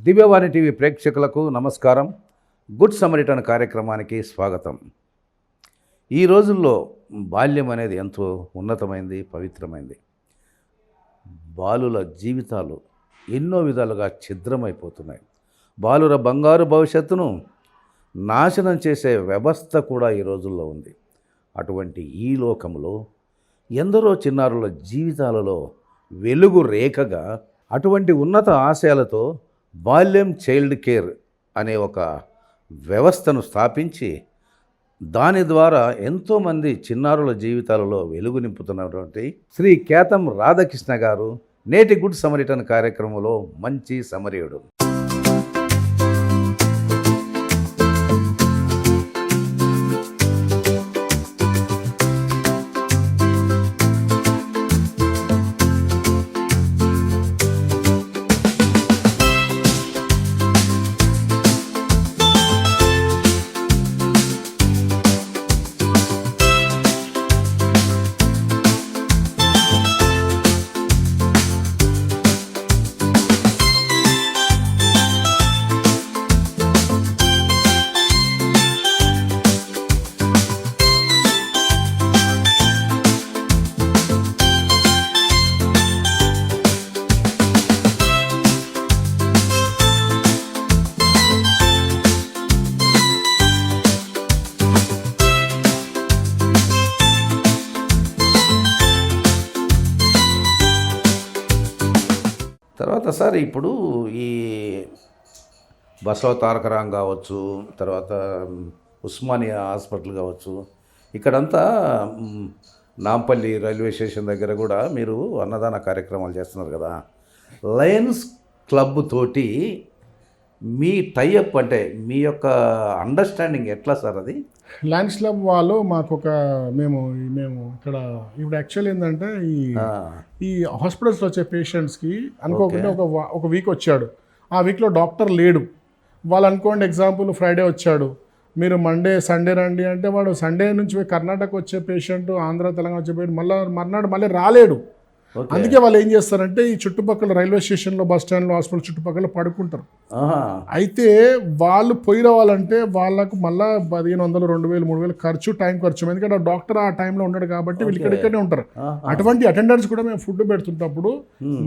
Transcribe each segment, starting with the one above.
దివ్యవాణి TV ప్రేక్షకులకు నమస్కారం. Good Samaritan కార్యక్రమానికి స్వాగతం. ఈ రోజుల్లో బాల్యం అనేది ఎంతో ఉన్నతమైంది, పవిత్రమైంది. బాలుల జీవితాలు ఎన్నో విధాలుగా ఛిద్రమైపోతున్నాయి. బాలుర బంగారు భవిష్యత్తును నాశనం చేసే వ్యవస్థ కూడా ఈ రోజుల్లో ఉంది. అటువంటి ఈ లోకంలో ఎందరో చిన్నారుల జీవితాలలో వెలుగు రేఖగా అటువంటి ఉన్నత ఆశయాలతో బాల్యం చైల్డ్ కేర్ అనే ఒక వ్యవస్థను స్థాపించి దాని ద్వారా ఎంతోమంది చిన్నారుల జీవితాలలో వెలుగు నింపుతున్నటువంటి శ్రీ కేతం రాధాకృష్ణ గారు నేటి గుడ్ సమరిటన్ కార్యక్రమంలో మంచి సమరయుడు. తర్వాత సార్ ఇప్పుడు ఈ బసవ తారకరాం కావచ్చు, తర్వాత ఉస్మానియా హాస్పిటల్ కావచ్చు, ఇక్కడంతా నాంపల్లి రైల్వే స్టేషన్ దగ్గర కూడా మీరు అన్నదాన కార్యక్రమాలు చేస్తున్నారు కదా. లయన్స్ క్లబ్ తోటి మీ టైఅప్ అంటే మీ యొక్క అండర్స్టాండింగ్ ఎట్లా సార్? అది లయన్స్ క్లబ్ వాళ్ళు మాకు మేము ఇక్కడ ఇప్పుడు యాక్చువల్ ఏంటంటే ఈ హాస్పిటల్స్లో వచ్చే పేషెంట్స్కి అనుకోకుండా ఒక వీక్ వచ్చాడు. ఆ వీక్లో డాక్టర్ లేడు. వాళ్ళు అనుకోండి ఎగ్జాంపుల్ ఫ్రైడే వచ్చాడు, మీరు మండే సండే రండి అంటే వాడు సండే నుంచి కర్ణాటక వచ్చే పేషెంట్, ఆంధ్ర తెలంగాణ వచ్చే పేషెంట్ మర్నాడు మళ్ళీ రాలేడు. అందుకే వాళ్ళు ఏం చేస్తారంటే ఈ చుట్టుపక్కల రైల్వే స్టేషన్లో, బస్ స్టాండ్లో, హాస్పిటల్ చుట్టుపక్కల పడుకుంటారు. అయితే వాళ్ళు పోయి రావాలంటే వాళ్ళకు మళ్ళీ 1500, 2000, 3000 ఖర్చు, టైం ఖర్చు. ఎందుకంటే డాక్టర్ ఆ టైంలో ఉన్నాడు కాబట్టి వీళ్ళు ఇక్కడిక్కడే ఉంటారు. అటువంటి అటెండర్స్ కూడా మేము ఫుడ్ పెడుతుంటప్పుడు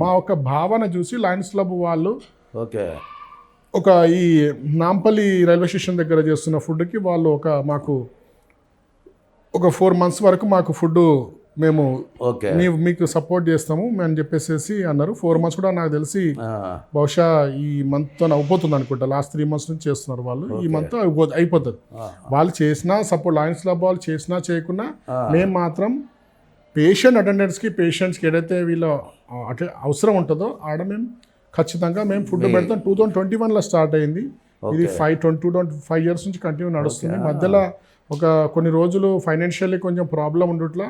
మా ఒక భావన చూసి లయన్స్ క్లబ్ వాళ్ళు ఈ నాంపల్లి రైల్వే స్టేషన్ దగ్గర చేస్తున్న ఫుడ్కి వాళ్ళు మాకు 4 months వరకు మాకు ఫుడ్ మేము మీకు సపోర్ట్ చేస్తాము అని చెప్పేసి అన్నారు. 4 months కూడా నాకు తెలిసి బహుశా ఈ మంత్తో అయిపోతుంది అనుకుంటా. లాస్ట్ 3 months నుంచి చేస్తున్నారు వాళ్ళు. ఈ మంత్ అయిపోతుంది. వాళ్ళు చేసినా సపోర్ట్, లయన్స్ క్లబ్ వాళ్ళు చేసినా చేయకున్నా మేము మాత్రం పేషెంట్స్కి ఏదైతే వీళ్ళ అవసరం ఉంటుందో ఆడ మేము ఖచ్చితంగా మేము ఫుడ్ పెడతాం. 2021లో స్టార్ట్ అయింది. ఇది 25 years నుంచి కంటిన్యూ నడుస్తుంది. మధ్యలో కొన్ని రోజులు ఫైనాన్షియల్లీ కొంచెం ప్రాబ్లం ఉండట్లా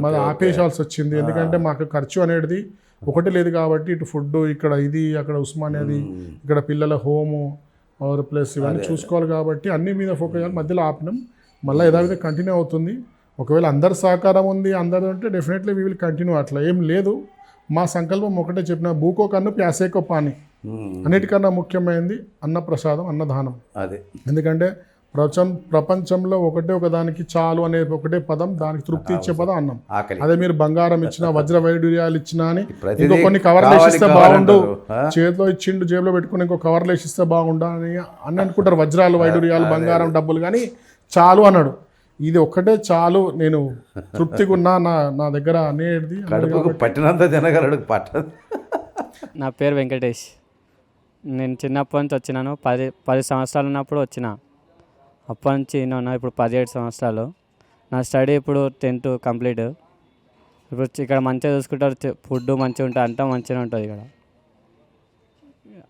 మాది ఆపేసాల్సి వచ్చింది. ఎందుకంటే మాకు ఖర్చు అనేది ఒకటి లేదు కాబట్టి ఇటు ఫుడ్ ఇక్కడ ఇది, అక్కడ ఉస్మానియాది, ఇక్కడ పిల్లల హోము ప్లస్ ఇవన్నీ చూసుకోవాలి కాబట్టి అన్ని మీద ఫోకస్ చేయాలి. మధ్యలో ఆపినాం. మళ్ళీ యథావిధంగా కంటిన్యూ అవుతుంది. ఒకవేళ అందరి సహకారం ఉంది, అందరూ అంటే డెఫినెట్లీ వీ విల్ కంటిన్యూ. అట్లా ఏం లేదు. మా సంకల్పం ఒకటే చెప్పిన, భూకో కన్ను ప్యాసేకో పాని. అన్నిటికన్నా ముఖ్యమైనది అన్నప్రసాదం, అన్నదానం. అదే ఎందుకంటే ప్రపంచంలో ఒక దానికి చాలు అనే ఒకటే పదం, దానికి తృప్తి ఇచ్చే పదం అన్నం. అదే మీరు బంగారం ఇచ్చినా, వజ్ర వైడూర్యాలు ఇచ్చినా అని ఇంకో కొన్ని కవర్లు వేసిస్తే బాగుండు, చేతిలో ఇచ్చిండు జేబులో పెట్టుకుని ఇంకో కవర్లు వేసిస్తే బాగుండు అని అనుకుంటారు. వజ్రాలు, వైడూర్యాలు, బంగారం, డబ్బులు, కానీ చాలు అన్నాడు. ఇది ఒక్కటే చాలు, నేను తృప్తిగా ఉన్నా నా దగ్గర అనేది పట్టినంత తినగలడు. నా పేరు వెంకటేష్. నేను చిన్నప్పటి నుంచి వచ్చినాను. 10 సంవత్సరాలు ఉన్నప్పుడు వచ్చిన. అప్పటి నుంచి నేను ఇప్పుడు 17 సంవత్సరాలు. నా స్టడీ ఇప్పుడు 10th కంప్లీట్. ఇప్పుడు ఇక్కడ మంచిగా చూసుకుంటారు, ఫుడ్ మంచిగా ఉంటుంది, అంతా మంచిగా ఉంటుంది.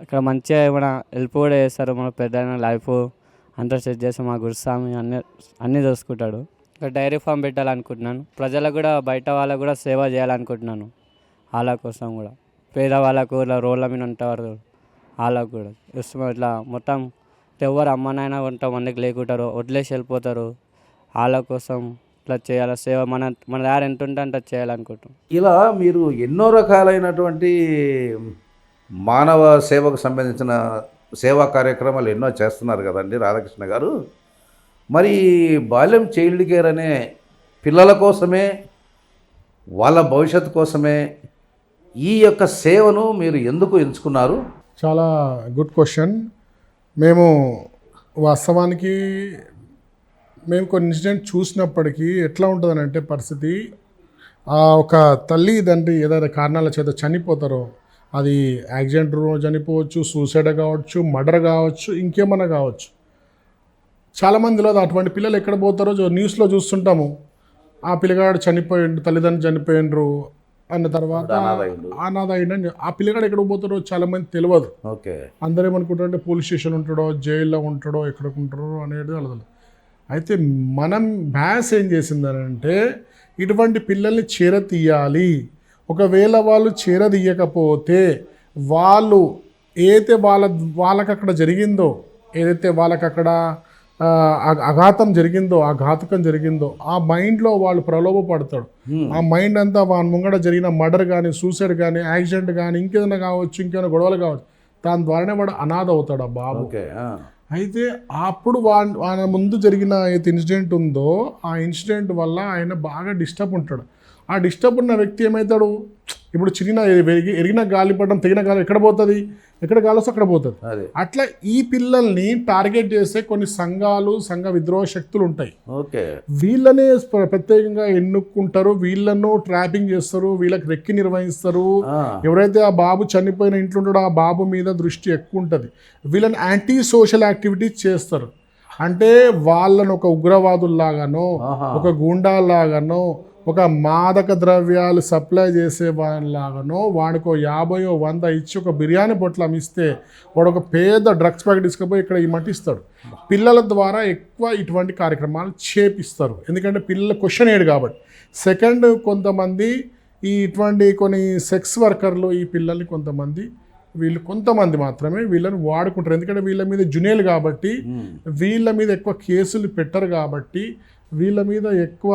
ఇక్కడ మంచిగా ఏమైనా హెల్ప్ కూడా చేస్తారు. మన పెద్ద లైఫ్ అంతా సెట్ చేసి మా గురుస్వామి అన్నీ చూసుకుంటాడు. ఇక్కడ డైరీ ఫామ్ పెట్టాలనుకుంటున్నాను. ప్రజలకు కూడా, బయట వాళ్ళకు కూడా సేవ చేయాలనుకుంటున్నాను. వాళ్ళ కోసం కూడా, పేదవాళ్ళకు ఇలా రోడ్ల మీద ఉంటారు వాళ్ళకు కూడా ఇట్లా మొత్తం ఎవరు అమ్మనైనా కొంతమందికి లేకుంటారు, వదిలేసి వెళ్ళిపోతారు. వాళ్ళ కోసం ఇట్లా చేయాలి సేవ, మన దగ్గర ఎంత ఉంటే అంత చేయాలనుకుంటాం. ఇలా మీరు ఎన్నో రకాలైనటువంటి మానవ సేవకు సంబంధించిన సేవా కార్యక్రమాలు ఎన్నో చేస్తున్నారు కదండి రాధాకృష్ణ గారు. మరి బాల్యం చైల్డ్ కేర్ అనే పిల్లల కోసమే, వాళ్ళ భవిష్యత్తు కోసమే ఈ యొక్క సేవను మీరు ఎందుకు ఎంచుకున్నారు? చాలా గుడ్ క్వశ్చన్. మేము వాస్తవానికి మేము కొన్ని ఇన్సిడెంట్ చూసినప్పటికీ ఎట్లా ఉంటుందని అంటే పరిస్థితి, ఒక తల్లి తండ్రి ఏదైనా కారణాల చేత చనిపోతారో, అది యాక్సిడెంట్ చనిపోవచ్చు, సూసైడ్ కావచ్చు, మర్డర్ కావచ్చు, ఇంకేమన్నా కావచ్చు. చాలామందిలో అటువంటి పిల్లలు ఎక్కడ పోతారో న్యూస్లో చూస్తుంటాము. ఆ పిల్లగాడు చనిపోయిండు, తల్లిదండ్రులు చనిపోయినరు అన్న తర్వాత అనాథ అయ్యిండని. ఆ పిల్లగాడు ఎక్కడ పోతారో చాలామంది తెలియదు. ఓకే, అందరూ ఏమనుకుంటారంటే పోలీస్ స్టేషన్ ఉంటాడో, జైల్లో ఉంటాడో, ఎక్కడికి ఉంటారో అనేది వాళ్ళది. అయితే మనం బ్యాస్ ఏం చేసిందనంటే ఇటువంటి పిల్లల్ని చేరతీయాలి. ఒకవేళ వాళ్ళు చేరదీయకపోతే వాళ్ళు ఏదైతే వాళ్ళకి అక్కడ జరిగిందో, ఏదైతే వాళ్ళకి అక్కడ అఘాతం జరిగిందో, ఆ ఘాతుకం జరిగిందో, ఆ మైండ్లో వాళ్ళు ప్రలోభపడతాడు. ఆ మైండ్ అంతా వాని ముంగడ జరిగిన మర్డర్ కానీ, సూసైడ్ కానీ, యాక్సిడెంట్ కానీ, ఇంకేదైనా కావచ్చు, ఇంకేమైనా గొడవలు కావచ్చు, దాని ద్వారానే వాడు అనాథ అవుతాడు ఆ బాబు. అయితే అప్పుడు ఆయన ముందు జరిగిన ఏదైతే ఇన్సిడెంట్ ఉందో ఆ ఇన్సిడెంట్ వల్ల ఆయన బాగా డిస్టర్బ్ ఉంటాడు. ఆ డిస్టర్బ్ ఉన్న వ్యక్తి ఏమవుతాడు, ఇప్పుడు ఎరిగిన గాలిపటం తెగిన గాలి ఎక్కడ పోతుంది, ఎక్కడ గాలి వస్తే అక్కడ పోతుంది. అట్లా ఈ పిల్లల్ని టార్గెట్ చేసే కొన్ని సంఘ విద్రోహ శక్తులు ఉంటాయి. వీళ్ళనే ప్రత్యేకంగా ఎన్నుకుంటారు, వీళ్ళను ట్రాపింగ్ చేస్తారు, వీళ్ళకి రెక్కి నిర్వహిస్తారు. ఎవరైతే ఆ బాబు చనిపోయిన ఇంట్లో ఉంటాడో ఆ బాబు మీద దృష్టి ఎక్కువ ఉంటుంది. వీళ్ళని యాంటీ సోషల్ యాక్టివిటీస్ చేస్తారు. అంటే వాళ్ళను ఒక ఉగ్రవాదుల్లాగానో, ఒక గూండాల్లాగానో, ఒక మాదక ద్రవ్యాలు సప్లై చేసే వాళ్ళలాగానో, వాడికి 50-100 ఇచ్చి ఒక బిర్యానీ పొట్లం ఇస్తే వాడు ఒక పేద డ్రగ్స్ ప్యాకెట్ తీసుకుపోయి ఇక్కడ మట్టిస్తాడు. పిల్లల ద్వారా ఎక్కువ ఇటువంటి కార్యక్రమాలు చేపిస్తారు. ఎందుకంటే పిల్లల క్వశ్చన్ ఏడు కాబట్టి. సెకండ్, కొంతమంది ఇటువంటి కొన్ని సెక్స్ వర్కర్లు ఈ పిల్లల్ని కొంతమంది మాత్రమే వీళ్ళని వాడుకుంటారు. ఎందుకంటే వీళ్ళ మీద జునేలు కాబట్టి, వీళ్ళ మీద ఎక్కువ కేసులు పెట్టరు కాబట్టి, వీళ్ళ మీద ఎక్కువ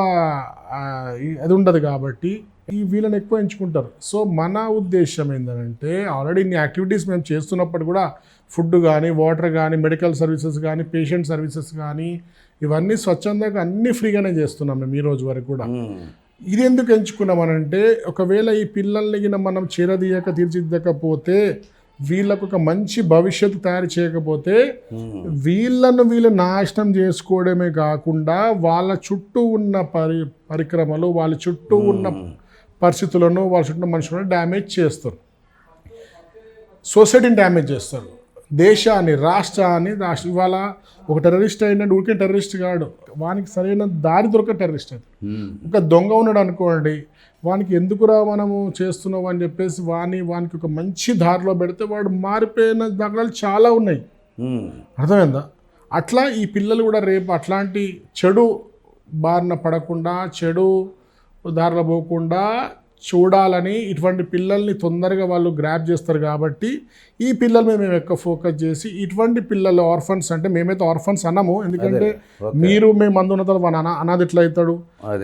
అది ఉండదు కాబట్టి వీళ్ళని ఎక్కువ ఎంచుకుంటారు. సో మన ఉద్దేశం ఏంటంటే, ఆల్రెడీ ఇన్ని యాక్టివిటీస్ మేము చేస్తున్నప్పుడు కూడా ఫుడ్ కానీ, వాటర్ కానీ, మెడికల్ సర్వీసెస్ కానీ, పేషెంట్ సర్వీసెస్ కానీ, ఇవన్నీ స్వచ్ఛందంగా అన్నీ ఫ్రీగానే చేస్తున్నాం మేము ఈ రోజు వరకు కూడా. ఇది ఎందుకు ఎంచుకున్నామనంటే, ఒకవేళ ఈ పిల్లల్ని మనం తీర్చిదిద్దకపోతే, వీళ్ళకు ఒక మంచి భవిష్యత్తు తయారు చేయకపోతే వీళ్ళు నాశనం చేసుకోవడమే కాకుండా వాళ్ళ చుట్టూ ఉన్న పరిక్రమలు, వాళ్ళ చుట్టూ ఉన్న పరిస్థితులను, వాళ్ళ చుట్టూ మనుషులను డ్యామేజ్ చేస్తారు, సొసైటీని డ్యామేజ్ చేస్తారు, దేశాన్ని, రాష్ట్రాన్ని. ఇవాళ ఒక టెర్రరిస్ట్ అయినా ఊరికే టెర్రరిస్ట్ కాడు, వానికి సరైన దారి దొరక టెర్రరిస్ట్ అవుతాడు. ఒక దొంగ ఉన్నాడు అనుకోండి, వానికి ఎందుకురా మనము చేస్తున్నావు అని చెప్పేసి వానికి ఒక మంచి దారిలో పెడితే వాడు మారిపోయిన దాఖలాలు చాలా ఉన్నాయి. అర్థమైందా? అట్లా ఈ పిల్లలు కూడా రేపు అట్లాంటి చెడు బారిన పడకుండా, చెడు దారిలో పోకుండా చూడాలని ఇటువంటి పిల్లల్ని తొందరగా వాళ్ళు గ్రాప్ చేస్తారు. కాబట్టి ఈ పిల్లల మీద మేము ఎక్కువ ఫోకస్ చేసి, ఇటువంటి పిల్లలు ఆర్ఫన్స్, అంటే మేమైతే ఆర్ఫన్స్ అన్నాము, ఎందుకంటే మేము ఉన్న తర్వాత అనాథ ఎట్లా అవుతాడు?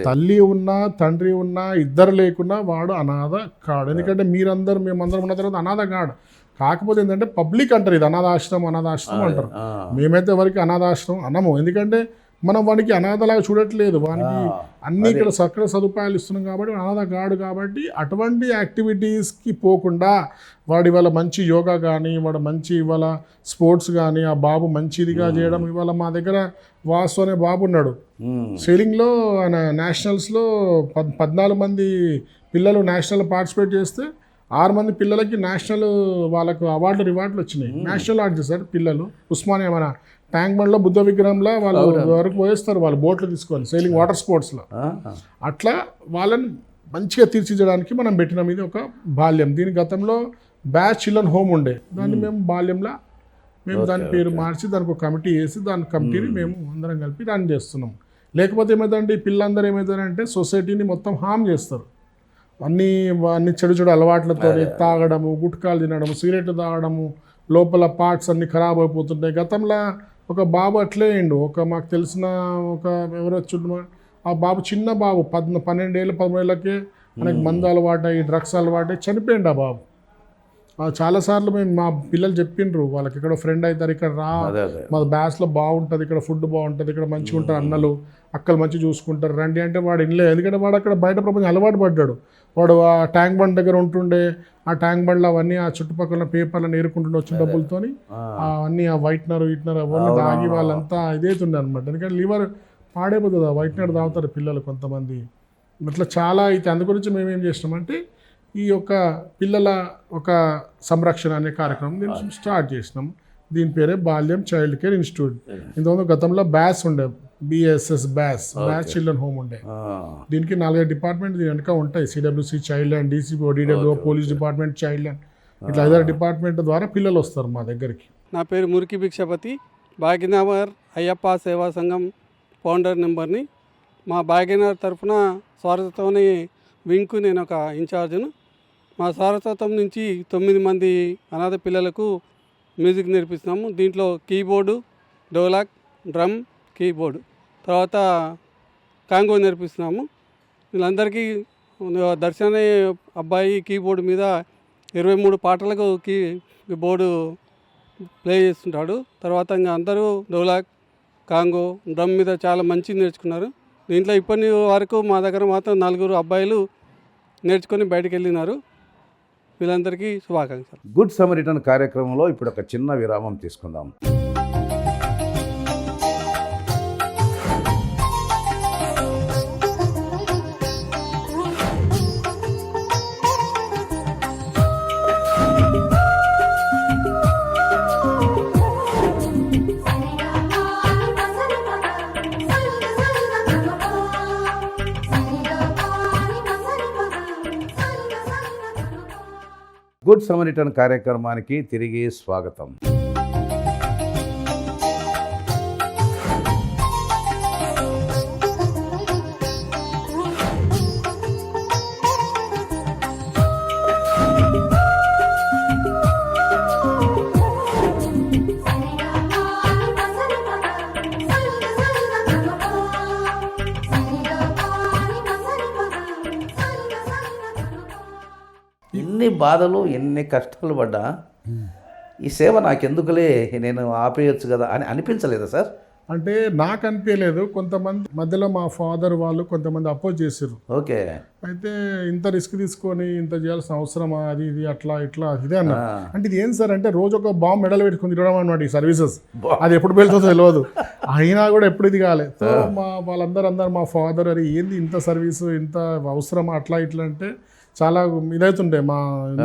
తల్లి ఉన్నా తండ్రి ఉన్నా ఇద్దరు లేకున్నా వాడు అనాథ కాడు. ఎందుకంటే మేమందరం ఉన్న తర్వాత అనాథ కాడు. కాకపోతే ఏంటంటే పబ్లిక్ అంటారు ఇది అనాథాశ్రమం అంటారు. మేమైతే ఎవరికి అనాథాశ్రమం అన్నము, ఎందుకంటే మనం వానికి అనాథలాగా చూడట్లేదు, వానికి అన్ని ఇక్కడ సకల సదుపాయాలు ఇస్తున్నాం కాబట్టి అనాథ కాడు. కాబట్టి అటువంటి యాక్టివిటీస్కి పోకుండా వాడు ఇవాళ మంచి యోగా కానీ, వాడు మంచి ఇవాళ స్పోర్ట్స్ కానీ, ఆ బాబు మంచిదిగా చేయడం. ఇవాళ మా దగ్గర వాసు అనే బాబు ఉన్నాడు, సెయిలింగ్లో ఆయన నేషనల్స్లో 14 మంది పిల్లలు నేషనల్ పార్టిసిపేట్ చేస్తే 6 మంది పిల్లలకి నేషనల్ వాళ్ళకు రివార్డులు వచ్చినాయి. నేషనల్ ఆర్ట్ చేశారు పిల్లలు. ఉస్మానియా మన ట్యాంక్ బండ్లో బుద్ధ విగ్రహంలో వాళ్ళు వరకు పోయేస్తారు, వాళ్ళు బోట్లు తీసుకొని సెయిలింగ్ వాటర్ స్పోర్ట్స్లో. అట్లా వాళ్ళని మంచిగా తీర్చిదిద్దడానికి మనం పెట్టిన మీద ఒక బాల్యం. దీని గతంలో బ్యాచ్ చిల్డ్రన్ హోమ్ ఉండే, దాన్ని మేము బాల్యంలో దాని పేరు మార్చి దానికి ఒక కమిటీ వేసి దాని కమిటీని మేము అందరం కలిపి రన్ చేస్తున్నాం. లేకపోతే ఏమవుతుందంటే ఈ పిల్లలందరూ ఏమవుతారంటే సొసైటీని మొత్తం హామ్ చేస్తారు. అన్ని చెడు అలవాట్లతో తాగడము, గుట్కాలు తినడము, సిగరెట్లు తాగడము, లోపల పార్ట్స్ అన్ని ఖరాబ్ అయిపోతుంటాయి. గతంలో ఒక బాబు అట్లే అయిండు, మాకు తెలిసిన ఎవరో ఆ బాబు చిన్న బాబు 12 ఏళ్ళు 13 ఏళ్ళకే మనకి మందు అలవాటు, డ్రగ్స్ అలవాటు చనిపోయిండు ఆ బాబు. చాలాసార్లు మేము మా పిల్లలు చెప్పిండ్రు వాళ్ళకి ఇక్కడ ఫ్రెండ్ అవుతారు, ఇక్కడ రా, అదే అదే మా బ్యాచ్లో బాగుంటుంది, ఇక్కడ ఫుడ్ బాగుంటుంది, ఇక్కడ మంచిగా ఉంటారు అన్నలు అక్కలు మంచిగా చూసుకుంటారు రండి అంటే వాడు ఇల్లే. ఎందుకంటే వాడు అక్కడ బయట ప్రపంచం అలవాటు పడ్డాడు. వాడు ఆ ట్యాంక్ బండ్ దగ్గర ఉంటుండే, ఆ ట్యాంక్ బండ్లో అవన్నీ ఆ చుట్టుపక్కల పేపర్లను ఏరుకుంటుండే వచ్చిన డబ్బులతోని అవన్నీ ఆ వైట్నర్ అవన్నీ తాగి వాళ్ళంతా ఇదైతుండే అనమాట. ఎందుకంటే లివర్ పాడైపోతుంది, ఆ వైట్నర్ తాగుతారు పిల్లలు కొంతమంది. ఇట్లా చాలా అయితే అందు గురించి మేము ఏం చేసినామంటే ఈ యొక్క పిల్లల ఒక సంరక్షణ అనే కార్యక్రమం దీన్ని స్టార్ట్ చేసినాం. దీని పేరే బాల్యం చైల్డ్ కేర్ ఇన్స్టిట్యూట్. ఇంతకుముందు గతంలో బ్యాస్ ఉండే, బిఎస్ఎస్ బ్యాస్ చిల్డ్రన్ హోమ్ ఉండే. దీనికి 4 డిపార్ట్మెంట్ వెనుక ఉంటాయి, CWC child line, DCP, DW, police department child line, ఇట్లా 5 డిపార్ట్మెంట్ ద్వారా పిల్లలు వస్తారు మా దగ్గరికి. నా పేరు మురికి భిక్షపతి, భాగ్యనగర్ అయ్యప్ప సేవా సంఘం ఫౌండర్ నెంబర్ని. మా భాగ్యనగర్ తరఫున స్వారతత్వని వింగ్కు నేను ఒక ఇన్ఛార్జ్ను. మా స్వారతత్వం నుంచి 9 మంది అనాథ పిల్లలకు మ్యూజిక్ నేర్పిస్తున్నాము. దీంట్లో కీబోర్డు, డోలాక్, డ్రమ్, కీబోర్డు, తర్వాత కాంగో నేర్పిస్తున్నాము. వీళ్ళందరికీ దర్శన అబ్బాయి కీబోర్డు మీద 23 పాటలకు కీబోర్డు ప్లే చేస్తుంటాడు. తర్వాత ఇంకా అందరూ డోలాక్, కాంగో, డ్రమ్ మీద చాలా మంచిగా నేర్చుకున్నారు. దీంట్లో ఇప్పటి వరకు మా దగ్గర మాత్రం 4 అబ్బాయిలు నేర్చుకొని బయటకు వెళ్ళినారు. వీళ్ళందరికీ శుభాకాంక్షలు. గుడ్ సమరిటన్ కార్యక్రమంలో ఇప్పుడు ఒక చిన్న విరామం తీసుకుందాం. గుడ్ సమరిటన్ కార్యక్రమానికి తిరిగి స్వాగతం. ఎన్ని బాధలు ఎన్ని కష్టాలు పడ్డా ఈ సేవ నాకెందుకులే, నేను ఆపేయచ్చు కదా అని అనిపించలేదా సార్? అంటే నాకు అనిపించలేదు. కొంతమంది మధ్యలో మా ఫాదర్ వాళ్ళు కొంతమంది అపోజ్ చేసారు. ఓకే, అయితే ఇంత రిస్క్ తీసుకొని ఇంత చేయాల్సిన అవసరమా, అది ఇది అట్లా ఇట్లా ఇదే అన్నారు. అంటే ఇది ఏం సార్ అంటే రోజు ఒక బాంబు మెడల్ పెట్టుకుని తిరగడం అనమాట ఈ సర్వీసెస్. అది ఎప్పుడు వెళ్తుందో తెలియదు, అయినా కూడా ఎప్పుడు ఇది కాలేదు. సో వాళ్ళందరూ మా ఫాదర్ అది ఏంది ఇంత సర్వీసు, ఇంత అవసరమా అట్లా ఇట్లా అంటే చాలా ఇదవుతుండే.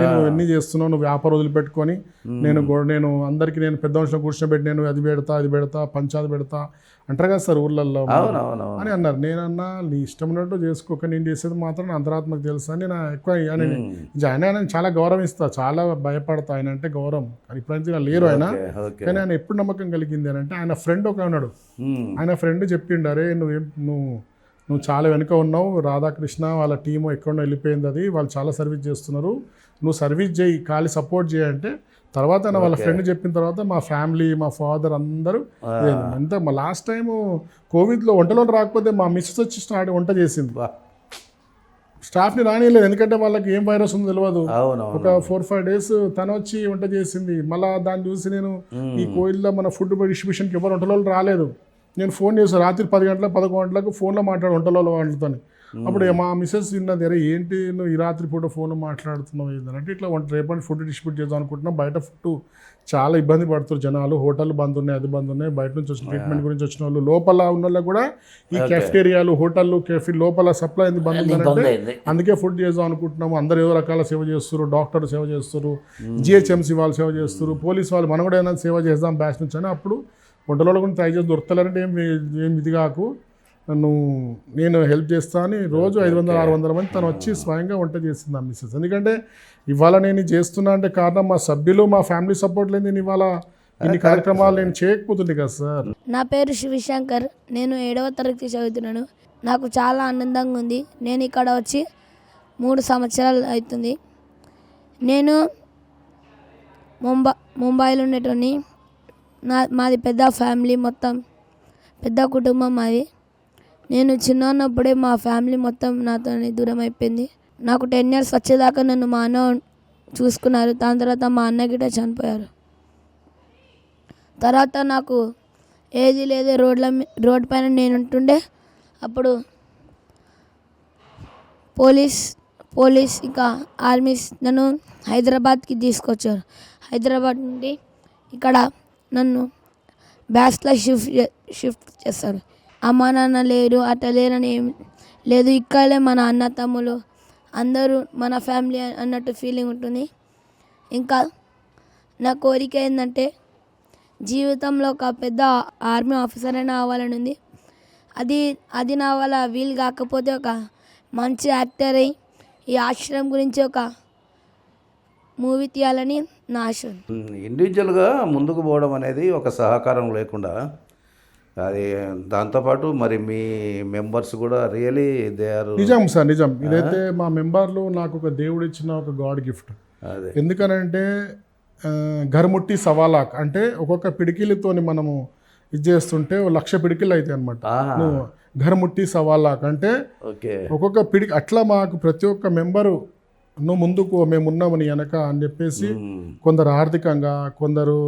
నేను ఎన్ని చేస్తున్నావు, నువ్వు వ్యాపారం వదిలిపెట్టుకొని నేను అందరికీ నేను పెద్ద మనుషులను కూర్చోబెట్టి నేను అది పెడతా పంచాది పెడతా అంటారు కదా సార్ ఊళ్ళల్లో అని అన్నారు. నేనన్నా నీ ఇష్టం ఉన్నట్టు చేసుకోక, నేను చేసేది మాత్రం నా అంతరాత్మకు తెలుసు అని నేను ఎక్కువ ఆయన చాలా గౌరవిస్తా, చాలా భయపడతా. ఆయన అంటే గౌరవం, ఇప్పుడు లేరు ఆయన. కానీ ఆయన ఎప్పుడు నమ్మకం కలిగింది అని అంటే ఆయన ఫ్రెండ్ ఒక ఉన్నాడు. ఆయన ఫ్రెండ్ చెప్పిండు, అరే నువ్వు చాలా వెనుక ఉన్నావు, రాధాకృష్ణ వాళ్ళ టీము ఎక్కడో వెళ్ళిపోయింది, అది వాళ్ళు చాలా సర్వీస్ చేస్తున్నారు, నువ్వు సర్వీస్ చేయి, ఖాళీ సపోర్ట్ చేయంటే తర్వాత వాళ్ళ ఫ్రెండ్ చెప్పిన తర్వాత మా ఫ్యామిలీ, మా ఫాదర్ అందరూ అంతా. మా లాస్ట్ టైము కోవిడ్లో వంటలో రాకపోతే మా మిస్సెస్ వచ్చి వంట చేసింది, స్టాఫ్ని రానియలేదు. ఎందుకంటే వాళ్ళకి ఏం వైరస్ ఉందో తెలియదు. ఒక 4-5 డేస్ తను వచ్చి వంట చేసింది. మళ్ళీ దాన్ని చూసి నేను ఈ కోవిడ్లో మన ఫుడ్ డిస్ట్రిబ్యూషన్కి ఎవరు వంటలో రాలేదు. నేను ఫోన్ చేశాను రాత్రి 10 గంటలకు 11 గంటలకు ఫోన్లో మాట్లాడు వంటలో వాళ్ళతో. అప్పుడు మా మిస్సెస్ విన్నది, అరే ఏంటి నువ్వు ఈ రాత్రి పూట ఫోన్లో మాట్లాడుతున్నావు ఏంటంటే ఇట్లా రేపటి ఫుడ్ డిస్ట్రిబ్యూట్ చేద్దాం అనుకుంటున్నాం. బయట ఫుడ్ చాలా ఇబ్బంది పడుతున్నారు జనాలు, హోటల్ బంద్ ఉన్నాయి, అది బంద్ ఉన్నాయి. బయట నుంచి వచ్చిన ట్రీట్మెంట్ గురించి వచ్చిన వాళ్ళు, లోపల ఉన్న వాళ్ళు కూడా ఈ కెఫ్టేరియాలు, హోటళ్ళు, కెఫీ లోపల సప్లై ఎందుకు బంద్ ఉందంటే అందుకే ఫుడ్ చేద్దాం అనుకుంటున్నాము. అందరూ ఏదో రకాల సేవ చేస్తారు, డాక్టర్లు సేవ చేస్తారు, జిహెచ్ఎంసీ వాళ్ళు సేవ చేస్తారు, పోలీస్ వాళ్ళు, మనం కూడా ఏమైనా సేవ చేద్దాం బ్యాచ్ నుంచి అని. అప్పుడు వంటలలో కూడా ట్రై చేసి దొరకలేరంటే ఏం ఇది కాకు, నేను హెల్ప్ చేస్తా అని రోజు 500-600 మంది తను వచ్చి స్వయంగా వంట చేసింది ఆ మిస్సెస్. ఎందుకంటే ఇవాళ నేను చేస్తున్నా అంటే కారణం మా సభ్యులు, మా ఫ్యామిలీ సపోర్ట్ లేదు. నేను ఇవాళ ఇన్ని కార్యక్రమాలు నేను చేయకపోతుంది కదా సార్. నా పేరు శివశంకర్, నేను 7వ తరగతి చదువుతున్నాను. నాకు చాలా ఆనందంగా ఉంది. నేను ఇక్కడ వచ్చి 3 సంవత్సరాలు అవుతుంది. నేను ముంబైలో ఉండేటోని. మాది పెద్ద ఫ్యామిలీ, మొత్తం పెద్ద కుటుంబం మాది. నేను చిన్న ఉన్నప్పుడే మా ఫ్యామిలీ మొత్తం నాతో దూరం అయిపోయింది. నాకు 10 years వచ్చేదాకా నన్ను మా అన్న చూసుకున్నారు. దాని తర్వాత మా అన్న గిట్ట చనిపోయారు. తర్వాత నాకు ఏది లేదు, రోడ్ పైన నేను ఉంటుండే. అప్పుడు పోలీస్ ఇంకా ఆర్మీస్ నన్ను హైదరాబాద్కి తీసుకొచ్చారు. హైదరాబాద్ నుండి ఇక్కడ నన్ను బ్యాస్లో షిఫ్ట్ చేస్తారు. అమ్మా నాన్న లేరు, అట్లా లేరని ఏం లేదు. ఇక్కడే మన అన్న తమ్ములు అందరూ మన ఫ్యామిలీ అన్నట్టు ఫీలింగ్ ఉంటుంది. ఇంకా నా కోరిక ఏంటంటే జీవితంలో ఒక పెద్ద ఆర్మీ ఆఫీసర్ అయినా అవ్వాలని ఉంది. అది నా వల్ల వీలు కాకపోతే ఒక మంచి యాక్టర్ అయి ఈ ఆశ్రమం గురించి ఒక మూవీ తీయాలని నా ఆశ. ఇండివిజువల్గా ముందుకు పోవడం అనేది ఒక సహకారం లేకుండా, అది దాంతోపాటు మరి మీ మెంబర్స్ కూడా రియలీ దే ఆర్. నిజం సార్, నిజం. ఇదైతే మా మెంబర్లు నాకు ఒక దేవుడు ఇచ్చిన ఒక గాడ్ గిఫ్ట్. అదే ఎందుకనంటే ఘర్ముట్టి సవాలాక్ అంటే ఒక్కొక్క పిడికిలతోని మనము ఇది చేస్తుంటే 1,00,000 పిడికిలు అవుతాయి అనమాట. నువ్వు ఘర్ముట్టి సవాలాక్ అంటే ఓకే, ఒక్కొక్క పిడికి అట్లా మాకు ప్రతి ఒక్క మెంబరు నువ్వు ముందుకు మేము ఉన్నామని వెనక అని చెప్పేసి కొందరు ఆర్థికంగా, కొందరు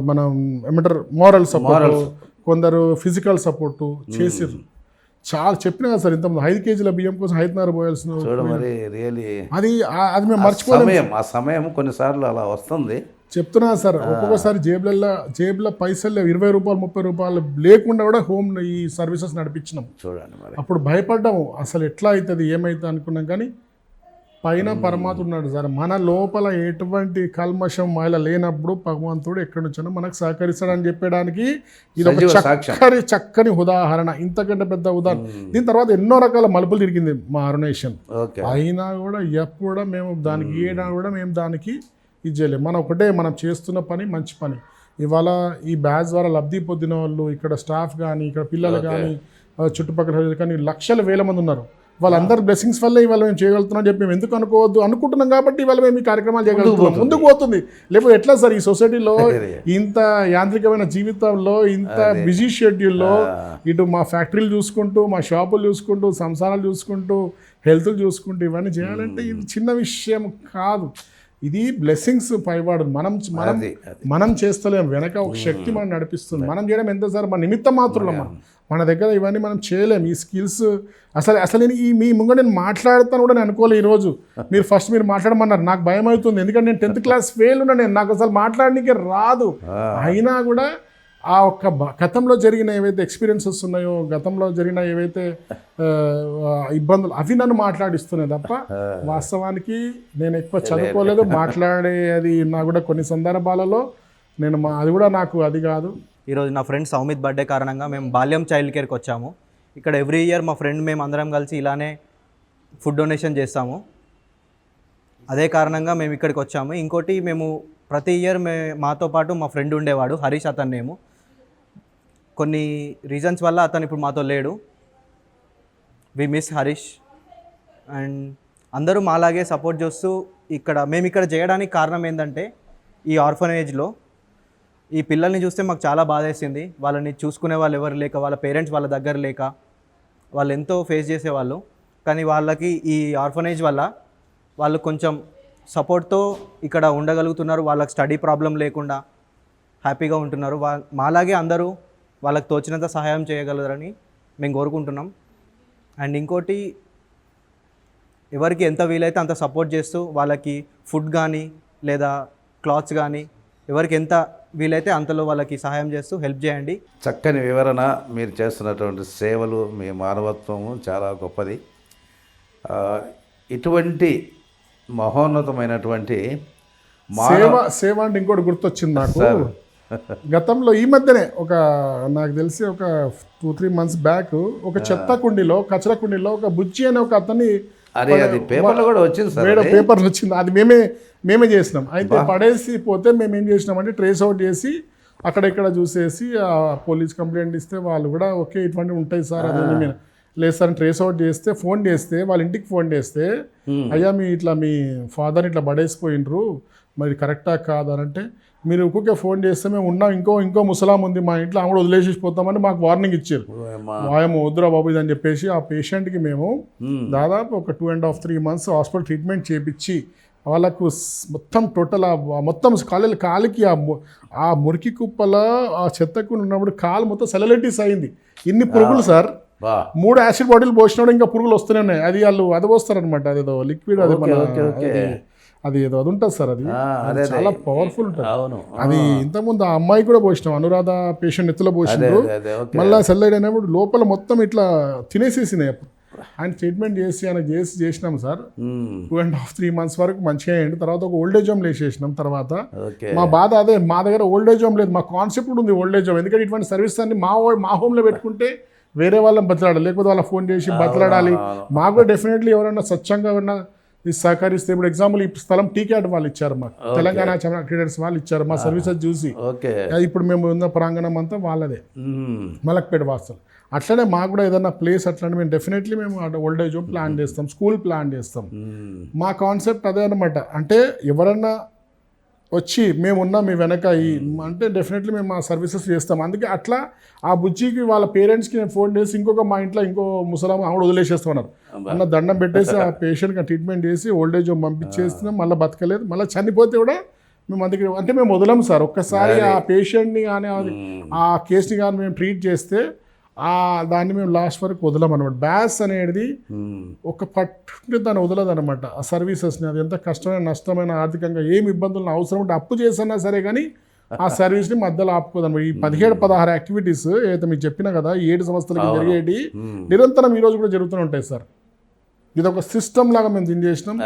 మనం ఏమంటారు మోరల్ సపోర్ట్, కొందరు ఫిజికల్ సపోర్టు చేసిర్రు. చాలా చెప్పినా కదా సార్, ఇంతకుముందు 5 కేజీల బియ్యం కోసం 5.5 పోయాల్సిన అది మేము మర్చిపోలేము. ఆ సమయం కొన్నిసార్లు అలా వస్తుంది. చెప్తున్నా సార్, ఒక్కొక్కసారి జేబులో పైసలు 20 రూపాయలు 30 రూపాయలు లేకుండా కూడా హోమ్ ఈ సర్వీసెస్ నడిపించినాం. చూడండి మరి, అప్పుడు భయపడ్డాము అసలు ఎట్లా అవుతుంది ఏమవుతుంది అనుకున్నాం. కానీ పైన పరమాత్మ ఉన్నాడు సార్. మన లోపల ఎటువంటి కల్మషం మాయల లేనప్పుడు భగవంతుడు ఎక్కడి నుంచో మనకు సహకరిస్తాడని చెప్పడానికి ఇది ఒక చక్కని ఉదాహరణ, ఇంతకంటే పెద్ద ఉదాహరణ. దీని తర్వాత ఎన్నో రకాల మలుపులు తిరిగింది మా ఆర్గనైజేషన్. అయినా కూడా ఎప్పుడు మేము దానికి ఏడా కూడా మేము దానికి ఇది చేయలేము. మనం చేస్తున్న పని మంచి పని. ఇవాళ ఈ బ్యాచ్ ద్వారా లబ్ధి పొందిన వాళ్ళు ఇక్కడ స్టాఫ్ కానీ, ఇక్కడ పిల్లలు కానీ, చుట్టుపక్కల కానీ లక్షల వేల మంది ఉన్నారు. వాళ్ళందరూ బ్లెస్సింగ్స్ వల్లే ఇవాళ మేము చేయగలుగుతున్నాం చెప్పి మేము ఎందుకు అనుకుంటున్నాం కాబట్టి ఇవాళ మేము ఈ కార్యక్రమాలు చేయగలుగుతున్నాం. ముందుకు పోతుంది. లేకపోతే ఎట్లా సార్ ఈ సొసైటీలో ఇంత యాంత్రికమైన జీవితంలో, ఇంత బిజీ షెడ్యూల్లో ఇటు మా ఫ్యాక్టరీలు చూసుకుంటూ, మా షాపులు చూసుకుంటూ, సంసారాలు చూసుకుంటూ, హెల్త్లు చూసుకుంటూ ఇవన్నీ చేయాలంటే ఇది చిన్న విషయం కాదు. ఇది బ్లెస్సింగ్స్ పైవాడు. మనం చేస్తలేం, వెనక ఒక శక్తి మనం నడిపిస్తుంది. మనం చేయడం ఎంత సార్, మన నిమిత్త మాత్రులమ్మా. మన దగ్గర ఇవన్నీ మనం చేయలేం. ఈ స్కిల్స్ అసలు నేను మీ ముందు నేను మాట్లాడతాను కూడా నేను అనుకోలే. ఈరోజు మీరు మాట్లాడమన్నారు, నాకు భయం అవుతుంది. ఎందుకంటే నేను 10th క్లాస్ ఫెయిల్ ఉన్నా, నాకు అసలు మాట్లాడడానికి రాదు. అయినా కూడా ఆ ఒక్క గతంలో జరిగిన ఏవైతే ఎక్స్పీరియన్సెస్ ఉన్నాయో, గతంలో జరిగిన ఏవైతే ఇబ్బందులు అవి నన్ను మాట్లాడిస్తున్నాయి తప్ప వాస్తవానికి నేను ఎక్కువ చదువుకోలేదు. మాట్లాడేది నా కూడా కొన్ని సందర్భాలలో అది కూడా నాకు అది కాదు. ఈరోజు నా ఫ్రెండ్ సౌమిత్ బర్త్డే కారణంగా మేము బాల్యం చైల్డ్ కేర్కి వచ్చాము. ఇక్కడ ఎవ్రీ ఇయర్ మా ఫ్రెండ్ మేము అందరం కలిసి ఇలానే ఫుడ్ డొనేషన్ చేస్తాము. అదే కారణంగా మేము ఇక్కడికి వచ్చాము. ఇంకోటి మేము ప్రతి ఇయర్ మాతో పాటు మా ఫ్రెండ్ ఉండేవాడు హరీష్, అతను మేము కొన్ని రీజన్స్ వల్ల అతను ఇప్పుడు మాతో లేడు. We miss Harish. అండ్ అందరూ మాలాగే సపోర్ట్ చేస్తూ మేము ఇక్కడ చేయడానికి కారణం ఏంటంటే ఈ ఆర్ఫనేజ్లో ఈ పిల్లల్ని చూస్తే మాకు చాలా బాధేసింది. వాళ్ళని చూసుకునే వాళ్ళు ఎవరు లేక, వాళ్ళ పేరెంట్స్ వాళ్ళ దగ్గర లేక వాళ్ళు ఎంతో ఫేస్ చేసేవాళ్ళు. కానీ వాళ్ళకి ఈ ఆర్ఫనేజ్ వల్ల వాళ్ళు కొంచెం సపోర్ట్తో ఇక్కడ ఉండగలుగుతున్నారు. వాళ్ళకి స్టడీ ప్రాబ్లం లేకుండా హ్యాపీగా ఉంటున్నారు. మాలాగే అందరూ వాళ్ళకి తోచినంత సహాయం చేయగలరని మేము కోరుకుంటున్నాం. అండ్ ఇంకోటి, ఎవరికి ఎంత వీలైతే అంత సపోర్ట్ చేస్తూ వాళ్ళకి ఫుడ్ కానీ లేదా క్లాత్స్ కానీ ఎవరికి ఎంత వీలైతే అంతలో వాళ్ళకి సహాయం చేస్తూ హెల్ప్ చేయండి. చక్కని వివరణ, మీరు చేస్తున్నటువంటి సేవలు, మీ మానవత్వము చాలా గొప్పది. ఇటువంటి మహోన్నతమైనటువంటి సేవ అంటే ఇంకోటి గుర్తొచ్చింది నాకు. గతంలో ఈ మధ్యనే నాకు తెలిసి ఒక 2-3 months బ్యాక్ ఒక చెత్త కుండీలో, కచరా కుండీలో ఒక బుజ్జి అనే ఒక అతన్ని పేపర్లో కూడా వచ్చింది సార్, పేపర్లు వచ్చింది. అది మేమే చేసినాం. అయితే పడేసి పోతే మేము ఏం చేసినామంటే ట్రేస్ అవుట్ చేసి అక్కడెక్కడ చూసేసి పోలీస్ కంప్లైంట్ ఇస్తే వాళ్ళు కూడా ఓకే ఇటువంటివి ఉంటాయి సార్, అది లేదు సార్ ట్రేస్ అవుట్ చేస్తే ఫోన్ చేస్తే వాళ్ళ ఇంటికి ఫోన్ చేస్తే అయ్యా మీ ఫాదర్ ఇట్లా పడేసిపోయినరు, మరి కరెక్టా కాదనంటే మీరు ఒక్కొక్క ఫోన్ చేస్తే మేము ఉన్నాం, ఇంకో ముసలాం ఉంది మా ఇంట్లో, ఆమె కూడా వదిలేసిపోతామని మాకు వార్నింగ్ ఇచ్చారు. వాయము వద్దురా బాబు ఇది అని చెప్పేసి ఆ పేషెంట్కి మేము దాదాపు ఒక 2.5-3 months హాస్పిటల్ ట్రీట్మెంట్ చేయించి వాళ్ళకు మొత్తం టోటల్ మొత్తం కాలికి ఆ మురికి కుప్పల ఆ చెత్తకు ఉన్నప్పుడు కాలు మొత్తం సెలలైటిస్ అయింది. ఇన్ని పురుగులు సార్, బా 3 యాసిడ్ బాటిల్ పోసినప్పుడు ఇంకా పురుగులు వస్తూనే ఉన్నాయి. అది వాళ్ళు అదపోస్తారనమాట, అదేదో లిక్విడ్, అది మన అది ఏదో అది ఉంటుంది సార్, అది చాలా పవర్ఫుల్ ఉంటుంది. అవును. అది ఇంతకుముందు ఆ అమ్మాయి కూడా పోసినాం, అనురాధ పేషెంట్ ఎత్తులో పోసినారు. మళ్ళీ సెల్లైడ్ అయినప్పుడు లోపల మొత్తం ఇట్లా తినేసేసినాయి. అప్పుడు ఆయన ట్రీట్మెంట్ చేసినాం సార్. 2.5-3 months వరకు మంచిగా అయ్యింది. తర్వాత ఒక ఓల్డేజ్ హోమ్ వేసేసినాం. తర్వాత మా బాధ అదే, మా దగ్గర ఓల్డేజ్ హోమ్ లేదు. మా కాన్సెప్ట్ కూడా ఉంది ఓల్డేజ్ హోమ్, ఎందుకంటే ఇటువంటి సర్వీస్ అన్ని మా హోమ్లో పెట్టుకుంటే వేరే వాళ్ళని బతలాడాలి, లేకపోతే వాళ్ళ ఫోన్ చేసి బతలాడాలి. మాకు కూడా డెఫినెట్లీ ఎవరైనా స్వచ్ఛంగా ఉన్న ఇది సహకరిస్తే, ఇప్పుడు ఎగ్జాంపుల్ ఈ స్థలం టీక్యాట్ వాళ్ళు ఇచ్చారు, మాకు తెలంగాణ క్రికెటర్స్ వాళ్ళు ఇచ్చారు మా సర్వీసెస్ చూసి. ఇప్పుడు మేము ఉన్న ప్రాంగణం అంతా వాళ్ళదే, మలక్పేట వాస్తవం. అట్లనే మాకు కూడా ఏదైనా ప్లేస్ అట్లనే మేము డెఫినెట్లీ మేము ఓల్డేజ్ హోమ్ ప్లాన్ చేస్తాం, స్కూల్ ప్లాన్ చేస్తాం. మా కాన్సెప్ట్ అదే అనమాట. అంటే ఎవరన్నా వచ్చి మేమున్నా మీ వెనక అంటే డెఫినెట్లీ మేము మా సర్వీసెస్ చేస్తాం. అందుకే అట్లా ఆ బుజ్జికి వాళ్ళ పేరెంట్స్కి నేను ఫోన్ చేసి ఇంకొక మా ఇంట్లో ఇంకో ముసలాం ఆవిడ వదిలేసేస్తున్నారు అన్న, దండం పెట్టేసి ఆ పేషెంట్కి ట్రీట్మెంట్ చేసి ఓల్డేజ్ హోమ్ పంపించేస్తున్నాం. మళ్ళీ బతకలేదు, మళ్ళీ చనిపోతే కూడా మేము అందుకే అంటే మేము వదలం సార్. ఒక్కసారి ఆ పేషెంట్ని కానీ ఆ కేసుని కానీ మేము ట్రీట్ చేస్తే దాన్ని మేము లాస్ట్ వరకు వదలం అనమాట. బ్యాస్ అనేది ఒక పట్టు దాన్ని వదలదు అనమాట. ఆ సర్వీసెస్ని అది ఎంత కష్టమైన నష్టమైన ఆర్థికంగా ఏమి ఇబ్బందులు అవసరం ఉంటే అప్పు చేసినా సరే కానీ ఆ సర్వీస్ని మధ్యలో ఆపుకోదన్నమాట. ఈ 17-16 యాక్టివిటీస్ ఏదైతే మీకు చెప్పినా కదా, 7 సంవత్సరాలకి జరిగేటి నిరంతరం ఈరోజు కూడా జరుగుతూనే ఉంటాయి సార్. ఇది ఒక సిస్టమ్ లాగా మేము దీన్ని చేసినాం.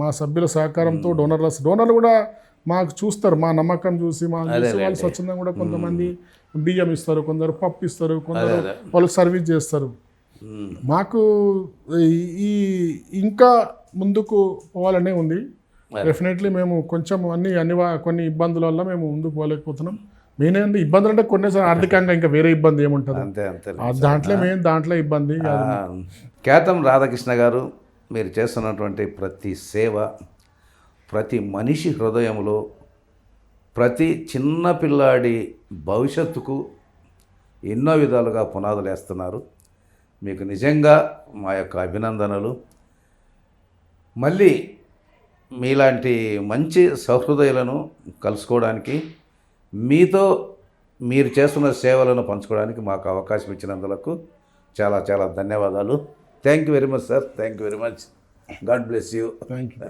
మా సభ్యుల సహకారంతో డోనర్లు కూడా మాకు చూస్తారు, మా నమ్మకం చూసి వాళ్ళు స్వచ్ఛందంగా కూడా కొంతమంది బియ్యం ఇస్తారు, కొందరు పప్పు ఇస్తారు, కొందరు వాళ్ళకి సర్వీస్ చేస్తారు. మాకు ఈ ఇంకా ముందుకు పోవాలనే ఉంది. డెఫినెట్లీ మేము కొంచెం కొన్ని ఇబ్బందుల వల్ల మేము ముందుకు పోలేకపోతున్నాం. మెయిన్ ఏంటంటే ఇబ్బందులు అంటే కొన్నిసార్లు ఆర్థికంగా ఇంకా వేరే ఇబ్బంది ఏముంటుంది, దాంట్లో ఇబ్బంది. కేతం రాధాకృష్ణ గారు, మీరు చేస్తున్నటువంటి ప్రతి సేవ ప్రతి మనిషి హృదయంలో, ప్రతి చిన్న పిల్లాడి భవిష్యత్తుకు ఎన్నో విధాలుగా పునాదులు వేస్తున్నారు. మీకు నిజంగా మా యొక్క అభినందనలు. మళ్ళీ మీలాంటి మంచి సహృదయులను కలుసుకోవడానికి, మీతో మీరు చేస్తున్న సేవలను పంచుకోవడానికి మాకు అవకాశం ఇచ్చినందుకు చాలా చాలా ధన్యవాదాలు. Thank you very much sir. Thank you very much. God bless you. Thank you.